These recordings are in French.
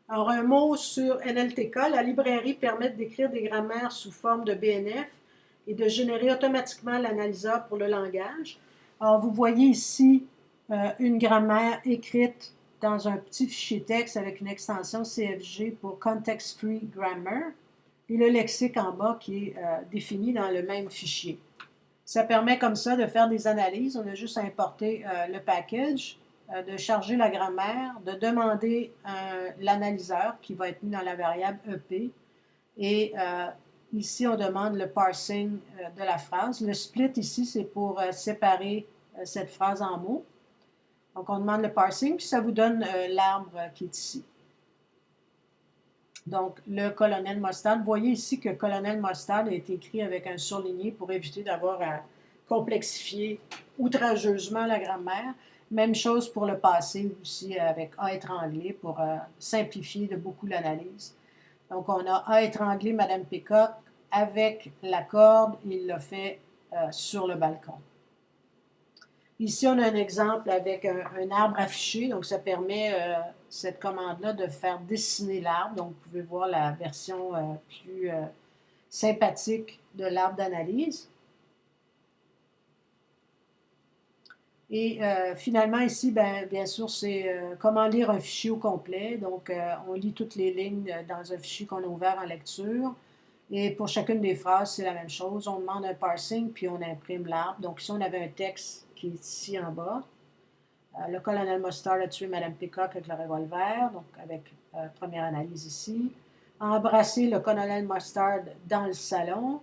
Alors, un mot sur NLTK. La librairie permet d'écrire des grammaires sous forme de BNF et de générer automatiquement l'analyseur pour le langage. Alors, vous voyez ici une grammaire écrite dans un petit fichier texte avec une extension CFG pour Context Free Grammar et le lexique en bas qui est défini dans le même fichier. Ça permet comme ça de faire des analyses. On a juste à importer le package, de charger la grammaire, de demander l'analyseur qui va être mis dans la variable EP. Et ici, on demande le parsing de la phrase. Le split ici, c'est pour séparer cette phrase en mots. Donc, on demande le parsing, puis ça vous donne l'arbre qui est ici. Donc, le colonel Mustard. Vous voyez ici que colonel Mustard a été écrit avec un surligné pour éviter d'avoir à complexifier outrageusement la grammaire. Même chose pour le passé aussi avec A étranglé pour simplifier de beaucoup l'analyse. Donc, on a A étranglé Madame Peacock avec la corde, il l'a fait sur le balcon. Ici, on a un exemple avec un arbre affiché, donc ça permet, cette commande-là, de faire dessiner l'arbre. Donc, vous pouvez voir la version plus sympathique de l'arbre d'analyse. Et finalement, ici, bien sûr, c'est comment lire un fichier au complet. Donc, on lit toutes les lignes dans un fichier qu'on a ouvert en lecture. Et pour chacune des phrases, c'est la même chose. On demande un parsing, puis on imprime l'arbre. Donc, ici, on avait un texte qui est ici en bas. Le colonel Mustard a tué Mme Peacock avec le revolver, donc avec première analyse ici. A embrassé le colonel Mustard dans le salon.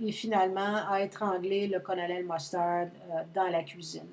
Et finalement, a étranglé le colonel Mustard dans la cuisine.